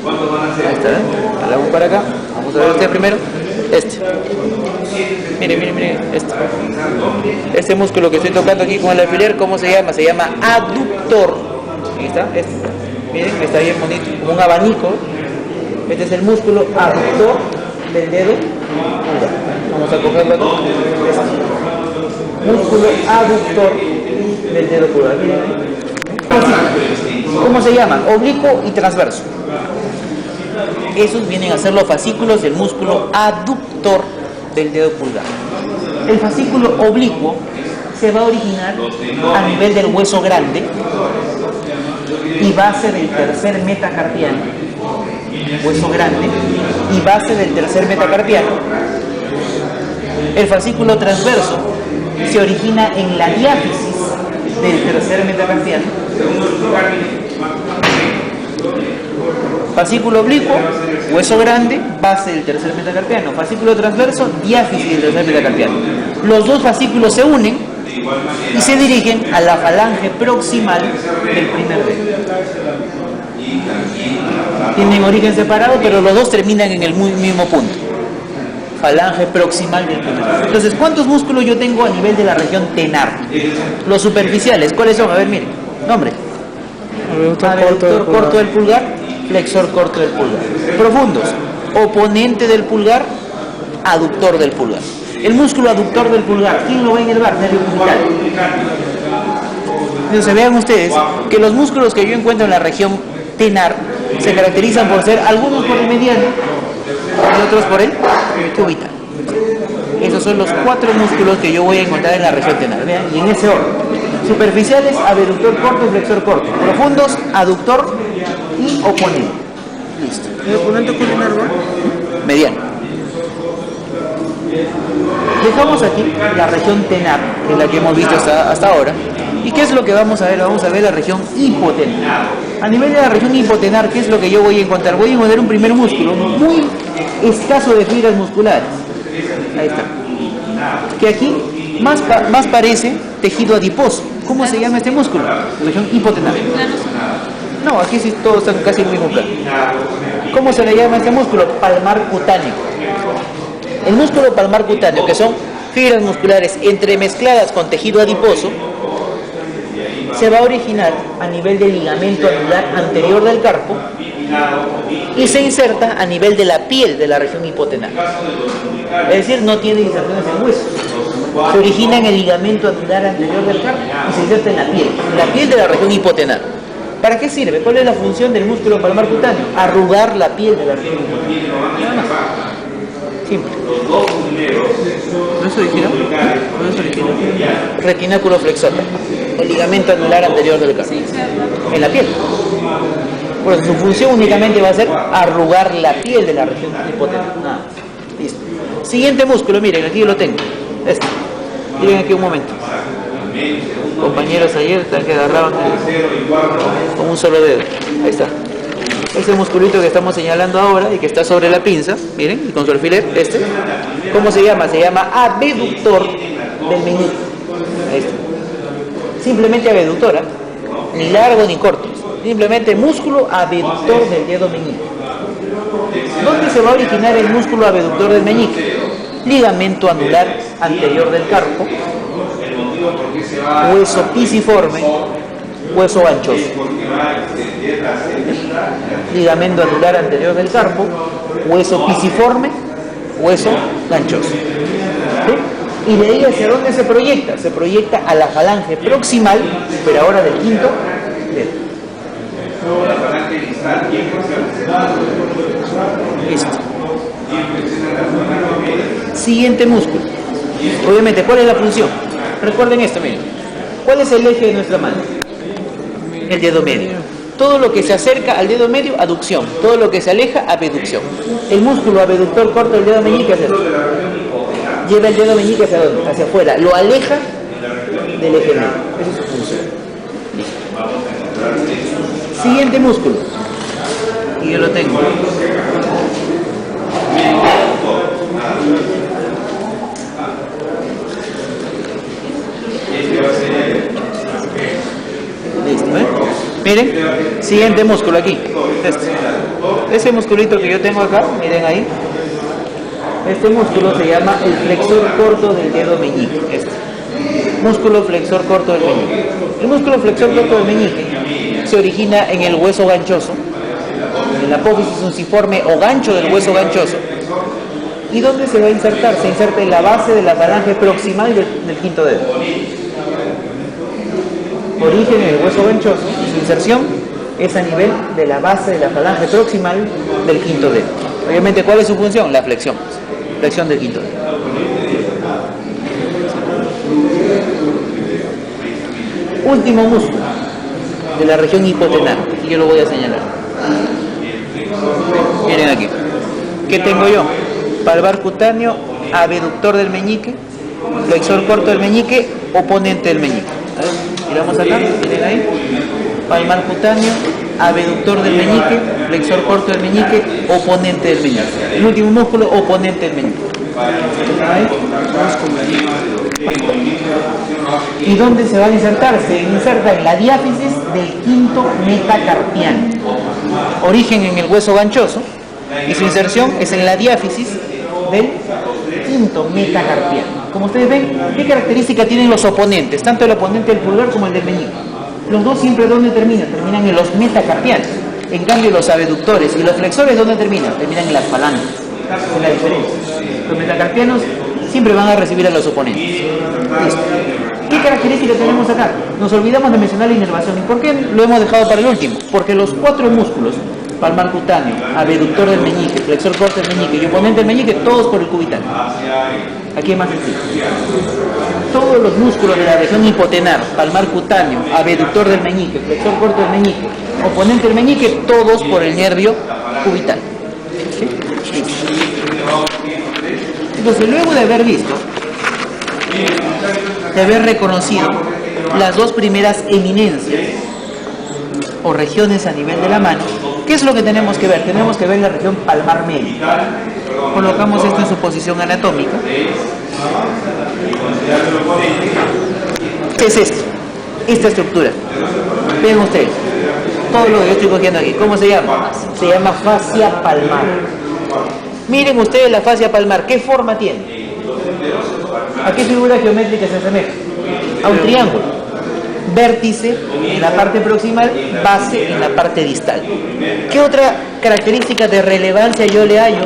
Ahí está, ¿eh? Jalamos para acá. Vamos a ver este primero. Miren, este músculo que estoy tocando aquí con el alfiler, ¿cómo se llama? Se llama aductor. Ahí está, miren, está bien bonito, como un abanico. Este es el músculo aductor del dedo pulgar. Vamos a cogerlo aquí. Músculo aductor del dedo pulgar. Miren. ¿Cómo se llama? Oblicuo y transverso. Esos vienen a ser los fascículos del músculo aductor del dedo pulgar. El fascículo oblicuo se va a originar a nivel del hueso grande y base del tercer metacarpiano. Hueso grande y base del tercer metacarpiano. El fascículo transverso se origina en la diáfisis del tercer metacarpiano. Fascículo oblicuo, hueso grande, base del tercer metacarpiano. Fascículo transverso, diáfisis del tercer metacarpiano. Los dos fascículos se unen y se dirigen a la falange proximal del primer dedo. Tienen origen separado, pero los dos terminan en el mismo punto. Falange proximal del primer dedo. Entonces, ¿cuántos músculos yo tengo a nivel de la región tenar? Los superficiales, ¿cuáles son? A ver, miren, nombre. Abductor corto del pulgar, flexor corto del pulgar. Profundos, oponente del pulgar, aductor del pulgar. El músculo aductor del pulgar, ¿quién lo va a inervar? Nervio cubital. Entonces vean ustedes que los músculos que yo encuentro en la región tenar se caracterizan por ser algunos por el mediano y otros por el cubital. Esos son los 4 músculos que yo voy a encontrar en la región tenar. Vean, y en ese orden. Superficiales, abductor corto y flexor corto. Profundos, aductor y oponente. Listo. ¿El oponente cuál nervio? Mediano. Dejamos aquí la región tenar, que es la que hemos visto hasta ahora. ¿Y qué es lo que vamos a ver? Vamos a ver la región hipotenar. A nivel de la región hipotenar, ¿qué es lo que yo voy a encontrar? Voy a encontrar un primer músculo muy escaso de fibras musculares. Ahí está. Que aquí más parece tejido adiposo. ¿Cómo se llama este músculo? Región hipotenar. No, aquí sí todos están casi en el mismo plano. ¿Cómo se le llama este músculo? Palmar cutáneo. El músculo palmar cutáneo, que son fibras musculares entremezcladas con tejido adiposo, se va a originar a nivel del ligamento anular anterior del carpo y se inserta a nivel de la piel de la región hipotenar. Es decir, no tiene inserciones en hueso. Se origina en el ligamento anular anterior del carpo y se inserta en la piel de la región hipotenar. ¿Para qué sirve? ¿Cuál es la función del músculo palmar cutáneo? Arrugar la piel de la región hipotenar. Nada más. Simple. ¿No es original? ¿No es original? Retináculo flexor, el ligamento anular anterior del carpo, en la piel. Por eso su función únicamente va a ser arrugar la piel de la región hipotenar. Nada. Listo. Siguiente músculo, miren, aquí yo lo tengo. Este. Miren aquí un momento. Compañeros ayer están que agarraban con un solo dedo. Ahí está. Ese musculito que estamos señalando ahora y que está sobre la pinza, miren, y con su alfiler, este, ¿cómo se llama? Se llama abductor del meñique. Ahí está. Simplemente abductora, ni largo ni corto, simplemente músculo abductor del dedo meñique. ¿Dónde se va a originar el músculo abductor del meñique? Ligamento anular anterior del carpo, hueso pisiforme, hueso ganchoso. Ligamento anular anterior del carpo, hueso pisiforme, hueso ganchoso. ¿Sí? Y de ahí hacia dónde se proyecta? Se proyecta a la falange proximal, pero ahora del quinto dedo. Listo. Siguiente músculo. Obviamente, ¿cuál es la función? Recuerden esto, miren. ¿Cuál es el eje de nuestra mano? El dedo medio. Todo lo que se acerca al dedo medio, aducción. Todo lo que se aleja, abducción. El músculo abductor corto del dedo meñique hacia dónde. Lleva el dedo meñique hacia dónde? Hacia afuera. Lo aleja del eje medio. Esa es su función. Listo. Siguiente músculo. Y yo lo tengo. Listo, ¿eh? Miren, siguiente músculo aquí. Ese musculito que yo tengo acá, miren ahí. Este músculo se llama el flexor corto del dedo meñique. Este. Músculo flexor corto del meñique. El músculo flexor corto del meñique se origina en el hueso ganchoso, en la apófisis unciforme o gancho del hueso ganchoso. ¿Y dónde se va a insertar? Se inserta en la base de la falange proximal del quinto dedo. Origen en el hueso ganchoso, su inserción es a nivel de la base de la falange proximal del quinto dedo. Obviamente, ¿cuál es su función? La flexión. Flexión del quinto dedo. Último músculo de la región hipotenar, y yo lo voy a señalar. Miren aquí. ¿Qué tengo yo? Palmar cutáneo, abductor del meñique, flexor corto del meñique, oponente del meñique. A ver, miramos acá, miren ahí. Palmar cutáneo, abductor del meñique, flexor corto del meñique, oponente del meñique. El último músculo, oponente del meñique. Ahí. ¿Y dónde se va a insertar? Se inserta en la diáfisis del quinto metacarpiano. Origen en el hueso ganchoso y su inserción es en la diáfisis del quinto metacarpiano. Como ustedes ven, ¿qué característica tienen los oponentes? Tanto el oponente del pulgar como el del meñique. Los dos siempre ¿dónde terminan? Terminan en los metacarpianos. En cambio, los abductores y los flexores ¿dónde terminan? Terminan en las falanges. Esa es la diferencia. Los metacarpianos siempre van a recibir a los oponentes. Listo. ¿Qué características tenemos acá? Nos olvidamos de mencionar la inervación. ¿Y por qué lo hemos dejado para el último? Porque los cuatro músculos, palmar cutáneo, abductor del meñique, flexor corto del meñique y oponente del meñique, todos por el cubital. Aquí es más sencillo. Todos los músculos de la región hipotenar, palmar cutáneo, abductor del meñique, flexor corto del meñique, oponente del meñique, todos por el nervio cubital. ¿Sí? Entonces, luego de haber visto, de haber reconocido las dos primeras eminencias o regiones a nivel de la mano, ¿qué es lo que tenemos que ver? Tenemos que ver la región palmar media. Colocamos esto en su posición anatómica. ¿Qué es esto? Esta estructura. Vean ustedes, todo lo que yo estoy cogiendo aquí, ¿cómo se llama? Se llama fascia palmar. Miren ustedes la fascia palmar, ¿qué forma tiene? ¿A qué figura geométrica se asemeja? A un triángulo. Vértice en la parte proximal, base en la parte distal. ¿Qué otra característica de relevancia yo le hallo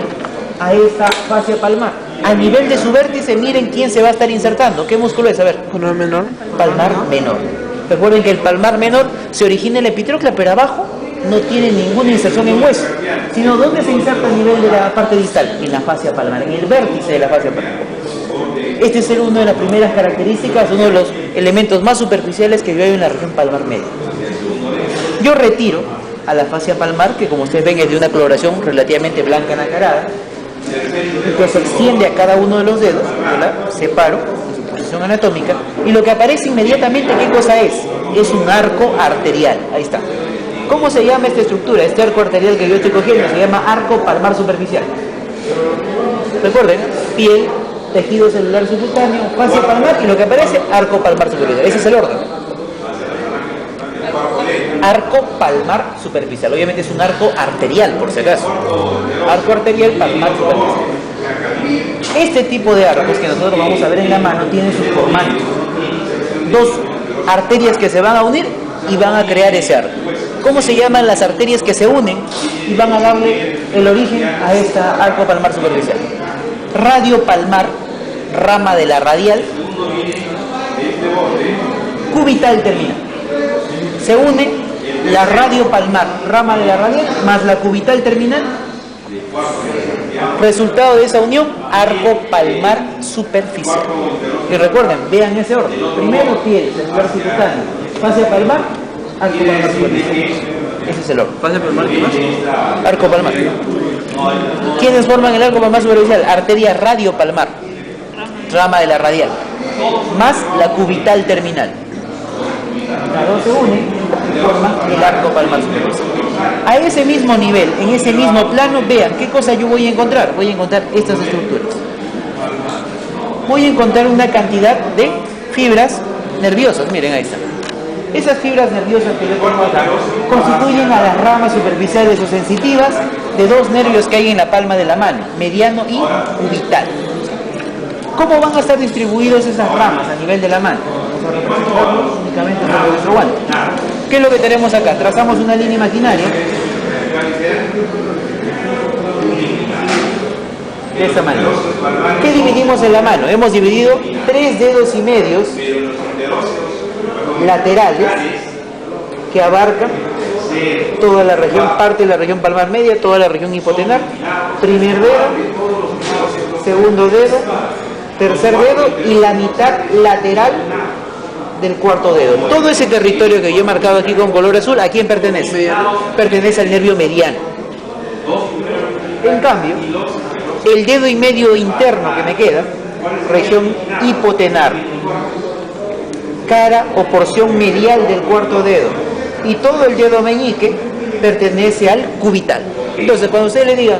a esta fascia palmar? A nivel de su vértice, miren quién se va a estar insertando. ¿Qué músculo es? A ver. ¿Palmar menor? Palmar menor. Recuerden que el palmar menor se origina en la epitróclea, pero abajo no tiene ninguna inserción en hueso, sino ¿dónde se inserta a nivel de la parte distal? En la fascia palmar, en el vértice de la fascia palmar. Este es una de las primeras características, uno de los elementos más superficiales que yo veo en la región palmar media. Yo retiro a la fascia palmar, que como ustedes ven es de una coloración relativamente blanca nacarada, que se extiende a cada uno de los dedos, ¿verdad? Separo en su posición anatómica, y lo que aparece inmediatamente, ¿qué cosa es? Es un arco arterial, ahí está. ¿Cómo se llama esta estructura? Este arco arterial que yo estoy cogiendo se llama arco palmar superficial. Recuerden, piel, tejido celular subcutáneo, fascia palmar, y lo que aparece, arco palmar superficial. Ese es el órgano. Arco palmar superficial. Obviamente es un arco arterial, por si acaso. Arco arterial palmar superficial. Este tipo de arcos que nosotros vamos a ver en la mano tiene sus formantes. Dos arterias que se van a unir y van a crear ese arco. ¿Cómo se llaman las arterias que se unen y van a darle el origen a esta arco palmar superficial? Radio palmar, rama de la radial, cubital terminal. Se une la radio palmar, rama de la radial, más la cubital terminal. Resultado de esa unión, arco palmar superficial. Y recuerden, vean ese orden. Primero piel, celular subcutáneo, fascia palmar, arco palmar superficial. Ese es el orden. ¿Fascia palmar qué más? Arco palmar. ¿Quiénes forman el arco palmar superficial? Arteria radiopalmar, rama de la radial, más la cubital terminal. Las dos se unen y forman el arco palmar superficial. A ese mismo nivel, en ese mismo plano, vean qué cosa yo voy a encontrar. Voy a encontrar estas estructuras. Voy a encontrar una cantidad de fibras nerviosas. Miren, ahí están. Esas fibras nerviosas que yo tengo acá constituyen a las ramas superficiales o sensitivas de dos nervios que hay en la palma de la mano, mediano y cubital. ¿Cómo van a estar distribuidos esas ramas a nivel de la mano? Vamos a representarlo únicamente sobre nuestro guante. ¿Qué es lo que tenemos acá? Trazamos una línea imaginaria de esta manera. ¿Qué dividimos en la mano? Hemos dividido 3 dedos y medios laterales que abarcan toda la región, parte de la región palmar media, toda la región hipotenar. Primer dedo, segundo dedo, tercer dedo y la mitad lateral del cuarto dedo. Todo ese territorio que yo he marcado aquí con color azul, ¿a quién pertenece? Pertenece al nervio mediano. En cambio, el dedo y medio interno que me queda, región hipotenar, cara o porción medial del cuarto dedo, y todo el dedo meñique pertenece al cubital. Entonces, cuando usted le diga,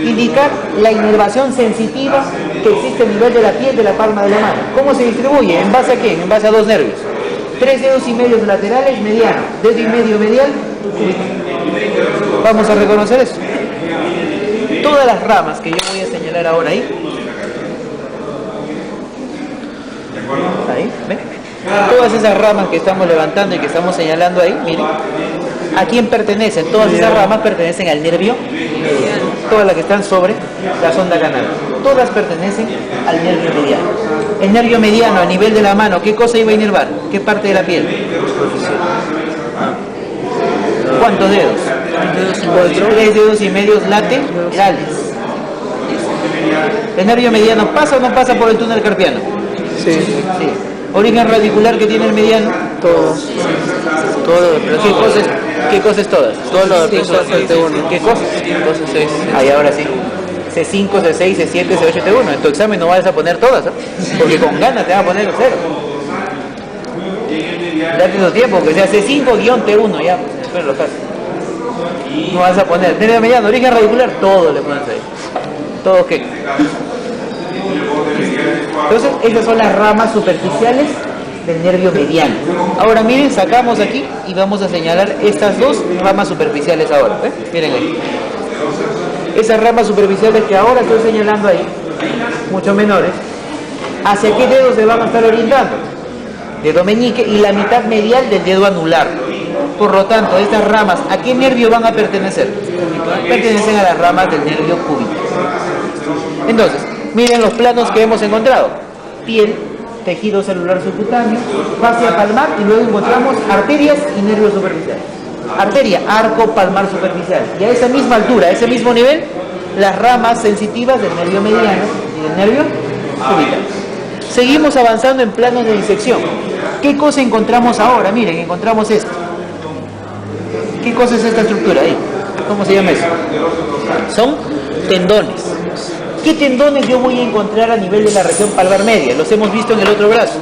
indicar la inervación sensitiva que existe a nivel de la piel de la palma de la mano. ¿Cómo se distribuye? ¿En base a qué? En base a dos nervios. 3 dedos y medio laterales, mediano. Dedo y medio medial, cubital. Vamos a reconocer eso. Todas las ramas que yo voy a señalar ahora ahí. Ahí, ¿ven? Todas esas ramas que estamos levantando y que estamos señalando ahí, miren. ¿A quién pertenecen? Todas esas ramas pertenecen al nervio mediano. Todas las que están sobre la sonda canal. Todas pertenecen al nervio mediano. El nervio mediano a nivel de la mano, ¿qué cosa iba a inervar? ¿Qué parte de la piel? ¿Cuántos dedos? 3 dedos y medios laterales. ¿El nervio mediano pasa o no pasa por el túnel carpiano? Sí. Sí. ¿Origen radicular que tiene el mediano? Todo. ¿Qué cosas todas? Todo lo de peso T1. ¿Qué cosas? Ahí ahora sí. C5, C6, C7, C8, T1. En tu examen no vas a poner todas, ¿eh? Porque con ganas te vas a poner 0. Date tu tiempo, que sea C5-T1, ya, pues, espero lo caso. No vas a poner nervio mediano, origen radicular, todo le pones ahí. ¿Todo qué? Entonces, esas son las ramas superficiales del nervio mediano. Ahora miren, sacamos aquí y vamos a señalar estas dos ramas superficiales ahora. ¿Eh? Miren ahí. Esas ramas superficiales que ahora estoy señalando ahí, mucho menores, ¿hacia qué dedos se van a estar orientando? Dedo meñique y la mitad medial del dedo anular. Por lo tanto, estas ramas, ¿a qué nervio van a pertenecer? Pertenecen a las ramas del nervio cúbito. Entonces, miren los planos que hemos encontrado. Piel, tejido celular subcutáneo, fascia palmar y luego encontramos arterias y nervios superficiales. Arteria, arco palmar superficial. Y a esa misma altura, a ese mismo nivel, las ramas sensitivas del nervio mediano y del nervio cubital. Seguimos avanzando en planos de disección. ¿Qué cosa encontramos ahora? Miren, encontramos esto. ¿Qué cosa es esta estructura ahí? ¿Cómo se llama eso? Son tendones. ¿Qué tendones yo voy a encontrar a nivel de la región palmar media? Los hemos visto en el otro brazo.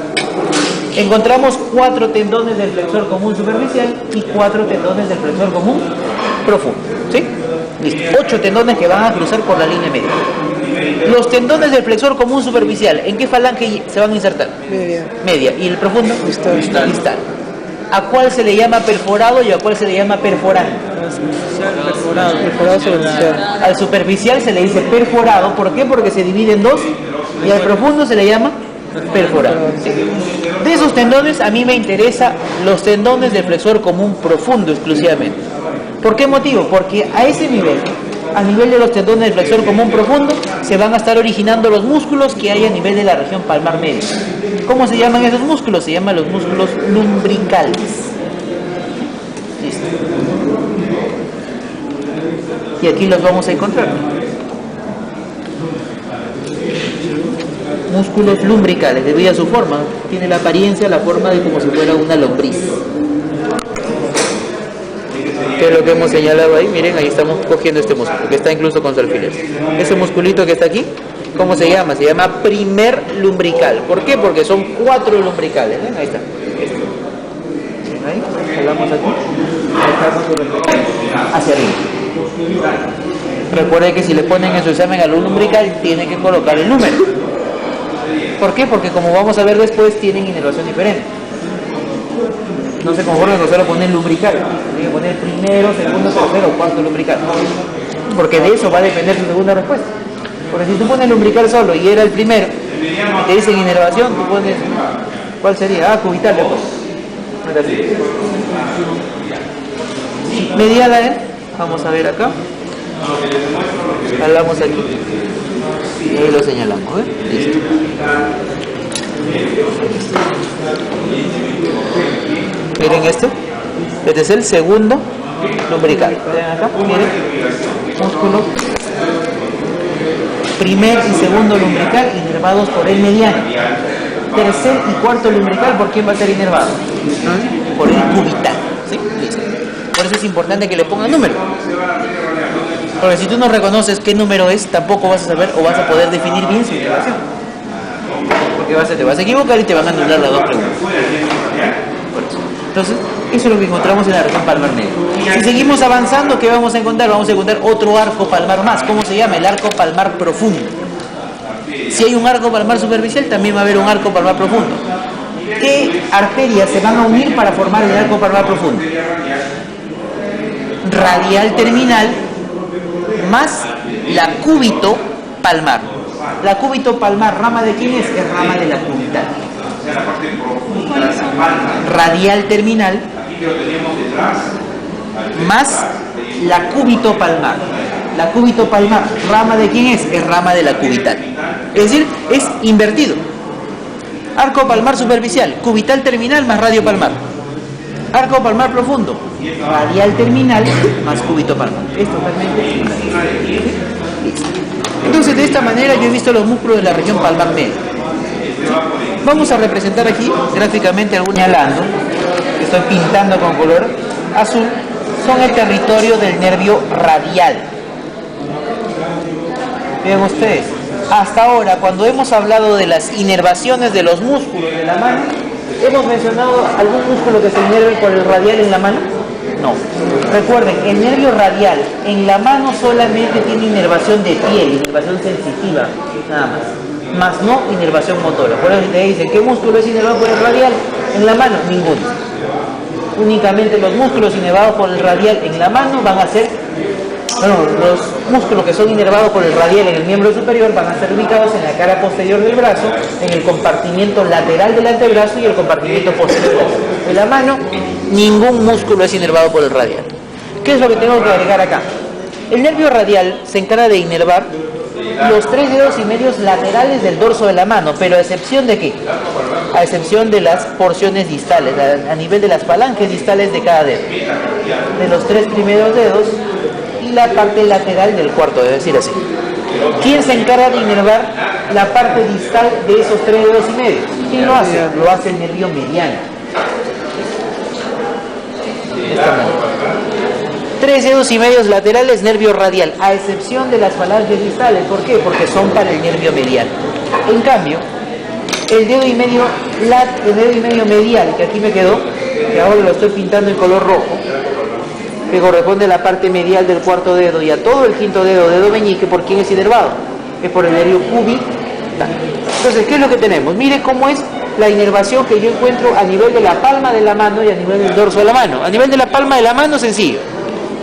Encontramos 4 tendones del flexor común superficial y 4 tendones del flexor común profundo. ¿Sí? Listo. 8 tendones que van a cruzar por la línea media. Los tendones del flexor común superficial, ¿en qué falange se van a insertar? Media. ¿Y el profundo? Distal. ¿A cuál se le llama perforado y a cuál se le llama perforante? Perforado superficial. Al superficial se le dice perforado. ¿Por qué? Porque se divide en dos. Y al profundo se le llama perforado. ¿Sí? De esos tendones a mí me interesan los tendones del flexor común profundo exclusivamente. ¿Por qué motivo? Porque a ese nivel, a nivel de los tendones del flexor común profundo, se van a estar originando los músculos que hay a nivel de la región palmar media. ¿Cómo se llaman esos músculos? Se llaman los músculos lumbricales. Listo. Y aquí los vamos a encontrar. Músculos lumbricales, debido a su forma, tiene la apariencia, la forma de como si fuera una lombriz. Que es lo que hemos señalado ahí. Miren, ahí estamos cogiendo este músculo, que está incluso con su alfiler. Ese musculito que está aquí, ¿cómo se llama? Se llama primer lumbrical. ¿Por qué? Porque son 4 lumbricales. ¿Ven? Ahí está. Ahí, jalamos aquí. Hacia arriba. Recuerden que si le ponen en su examen a lumbrical, tienen que colocar el número. ¿Por qué? Porque como vamos a ver después, tienen inervación diferente. No se conforman con solo poner lumbrical. Tienen que poner primero, segundo, tercero o cuarto lumbrical. Porque de eso va a depender su segunda respuesta. Porque si tú pones lumbrical solo y era el primero, y te dicen inervación, tú pones, ¿cuál sería? Ah, cubital. Medial, vamos a ver acá. Jalamos aquí. Y ahí lo señalamos, Listo. Miren este es el segundo lumbrical. Miren acá, miren, músculo primer y segundo lumbrical inervados por el mediano. Tercer y cuarto lumbrical, ¿por quién va a ser inervado? Por el cubital. ¿Sí? Listo. Por eso es importante que le pongan número. Porque si tú no reconoces qué número es, tampoco vas a saber o vas a poder definir bien su inervación. Porque te vas a equivocar y te van a anular las dos preguntas. Entonces, Eso es lo que encontramos en la región palmar medio. Si seguimos avanzando, ¿qué vamos a encontrar? Vamos a encontrar otro arco palmar más. ¿Cómo se llama? El arco palmar profundo. Si hay un arco palmar superficial, también va a haber un arco palmar profundo. ¿Qué arterias se van a unir para formar el arco palmar profundo? Radial terminal más la cúbito palmar. La cúbito palmar, ¿rama de quién es? Es rama de la cubital. Radial terminal más la cúbito palmar. La cúbito palmar, ¿rama de quién es? Es rama de la cubital. Es decir, es invertido. Arco palmar superficial, cubital terminal más radio palmar. Arco palmar profundo, radial terminal más cúbito palmar. Es totalmente similar. Entonces, de esta manera yo he visto los músculos de la región palmar media. Vamos a representar aquí gráficamente algunos señalando, que estoy pintando con color azul, son el territorio del nervio radial. Vean ustedes, hasta ahora cuando hemos hablado de las inervaciones de los músculos de la mano, ¿hemos mencionado algún músculo que se inerve por el radial en la mano? No. Recuerden, el nervio radial en la mano solamente tiene inervación de piel, inervación sensitiva, nada más no inervación motora. Por eso te dicen, ¿qué músculo es inervado por el radial en la mano? Ninguno. Únicamente los músculos inervados por el radial en la mano van a ser, los músculos que son inervados por el radial en el miembro superior van a ser ubicados en la cara posterior del brazo, en el compartimiento lateral del antebrazo y el compartimiento posterior de la mano. Ningún músculo es inervado por el radial. ¿Qué es lo que tengo que agregar acá? El nervio radial se encarga de inervar los 3 dedos y medios laterales del dorso de la mano, pero a excepción de ¿qué? A excepción de las porciones distales, a nivel de las falanges distales de cada dedo, de los 3 primeros dedos y la parte lateral del cuarto dedo, es decir, así. ¿Quién se encarga de inervar la parte distal de esos 3 dedos y medio? ¿Quién lo hace? Lo hace el nervio mediano. De esta manera. 3 dedos y medios laterales, nervio radial, a excepción de las falanges distales. ¿Por qué? Porque son para el nervio medial. En cambio, el dedo y medio medial, que aquí me quedó, que ahora lo estoy pintando en color rojo, que corresponde a la parte medial del cuarto dedo y a todo el quinto dedo meñique, ¿por quién es inervado? Es por el nervio cubital. Entonces, ¿qué es lo que tenemos? Mire cómo es la inervación que yo encuentro a nivel de la palma de la mano y a nivel del dorso de la mano. A nivel de la palma de la mano, sencillo.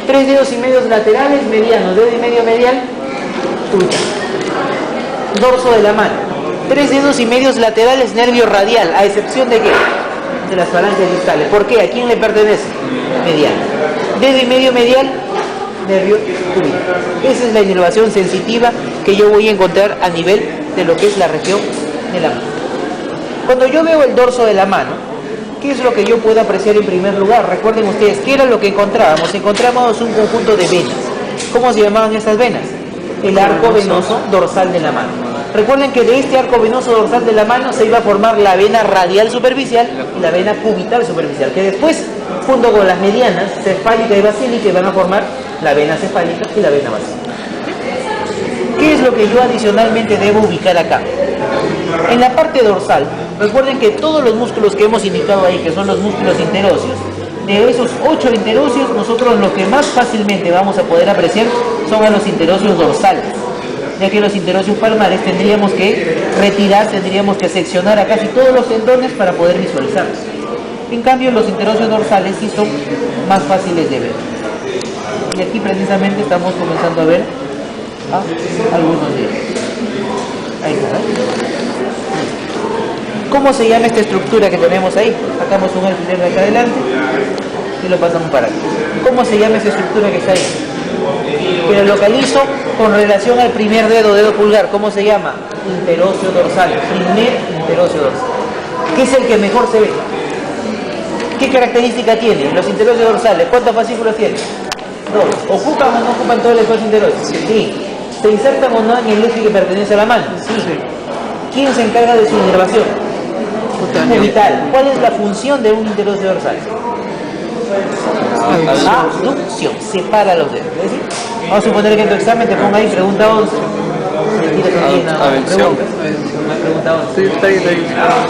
3 dedos y medios laterales, medianos, dedo y medio medial, cubital. Dorso de la mano. 3 dedos y medios laterales, nervio radial, a excepción de ¿qué? De las falanges distales. ¿Por qué? ¿A quién le pertenece? Medial. Dedo y medio medial, nervio cubital. Esa es la inervación sensitiva que yo voy a encontrar a nivel de lo que es la región de la mano. Cuando yo veo el dorso de la mano, ¿qué es lo que yo puedo apreciar en primer lugar? Recuerden ustedes, ¿qué era lo que encontrábamos? Encontrábamos un conjunto de venas. ¿Cómo se llamaban estas venas? El arco venoso dorsal de la mano. Recuerden que de este arco venoso dorsal de la mano se iba a formar la vena radial superficial y la vena cubital superficial, que después, junto con las medianas, cefálica y basílica, van a formar la vena cefálica y la vena basílica. ¿Qué es lo que yo adicionalmente debo ubicar acá? En la parte dorsal, recuerden que todos los músculos que hemos indicado ahí, que son los músculos interóseos, de esos 8 interóseos, nosotros lo que más fácilmente vamos a poder apreciar son a los interóseos dorsales, ya que los interóseos palmares tendríamos que retirar, tendríamos que seccionar a casi todos los tendones para poder visualizarlos. En cambio, los interóseos dorsales sí son más fáciles de ver. Y aquí precisamente estamos comenzando a ver algunos de ellos. Ahí está, ¿eh? ¿Cómo se llama esta estructura que tenemos ahí? Sacamos un alfiler de acá adelante y lo pasamos para acá. ¿Cómo se llama esa estructura que está ahí? Que lo localizo con relación al primer dedo pulgar. ¿Cómo se llama? Interóseo dorsal. Primer interóseo dorsal. ¿Qué es el que mejor se ve? ¿Qué característica tiene? Los interóseos dorsales, ¿cuántos fascículos tienen? 2. ¿Ocupan o no ocupan todo el espacio interóseo? Sí. ¿Se insertan o no en el eje que pertenece a la mano? Sí. ¿Quién se encarga de su inervación? Cubital. ¿Cuál es la función de un interóseo dorsal? Abducción. Separa los dedos. ¿Sí? Vamos a suponer que en tu examen te ponga ahí pregunta 11. Pregunta 11.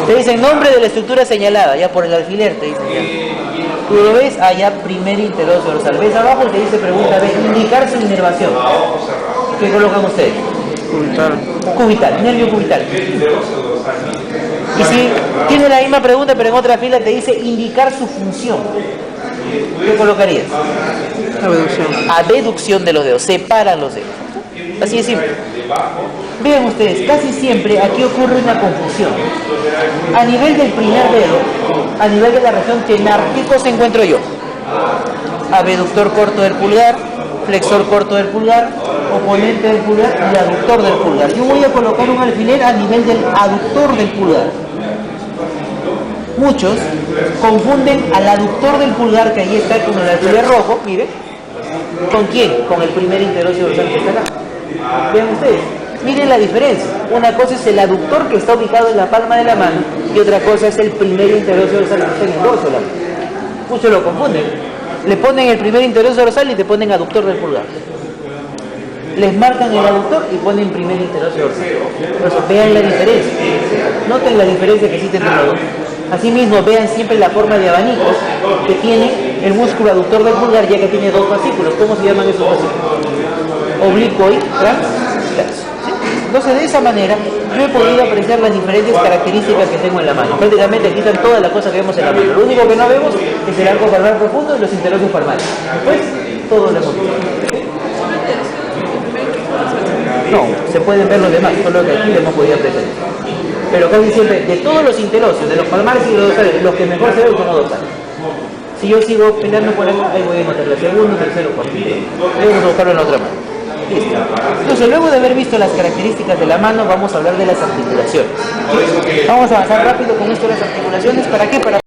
Te dicen nombre de la estructura señalada, ya por el alfiler te dicen ya. Tú lo ves, allá primer interoseo dorsal. ¿Ves abajo? Te dice pregunta B, indicar su inervación. ¿Qué colocan ustedes? Cubital. Cubital, nervio cubital. Y si tiene la misma pregunta pero en otra fila te dice indicar su función, ¿qué colocarías? Abducción. Abducción de los dedos, separan los dedos. Así de simple. Vean ustedes, casi siempre aquí ocurre una confusión. A nivel del primer dedo, a nivel de la región tenar, ¿qué cosa encuentro yo? Abductor corto del pulgar, flexor corto del pulgar, oponente del pulgar y aductor del pulgar. Yo voy a colocar un alfiler a nivel del aductor del pulgar. Muchos confunden al aductor del pulgar, que ahí está con el alfiler rojo, mire. ¿Con quién? Con el primer interóseo dorsal que está acá. Vean ustedes, miren la diferencia. Una cosa es el aductor que está ubicado en la palma de la mano y otra cosa es el primer interóseo dorsal que está en el dorso de la mano. Muchos lo confunden. Le ponen el primer interóseo dorsal y te ponen aductor del pulgar. Les marcan el aductor y ponen primer interóseo dorsal. Entonces, vean la diferencia. Noten la diferencia que existe entre los dos. Asimismo, vean siempre la forma de abanicos que tiene el músculo aductor del pulgar, ya que tiene dos fascículos. ¿Cómo se llaman esos fascículos? Oblicuo y transverso. ¿Sí? Entonces, de esa manera, yo he podido apreciar las diferentes características que tengo en la mano. Prácticamente aquí están todas las cosas que vemos en la mano. Lo único que no vemos es el arco palmar profundo y los interóseos palmares. Después, todo lo hemos visto. No, se pueden ver los demás, solo que aquí lo hemos podido apreciar. Pero casi siempre, de todos los interóseos, de los palmares y los dorsales, los que mejor se ven son los dorsales. Si yo sigo peleando por acá, ahí voy a encontrar el segundo, tercero, cuarto. Debemos buscarlo en la otra mano. Listo. Entonces, luego de haber visto las características de la mano, vamos a hablar de las articulaciones. Vamos a avanzar rápido con esto de las articulaciones. ¿Para qué? Para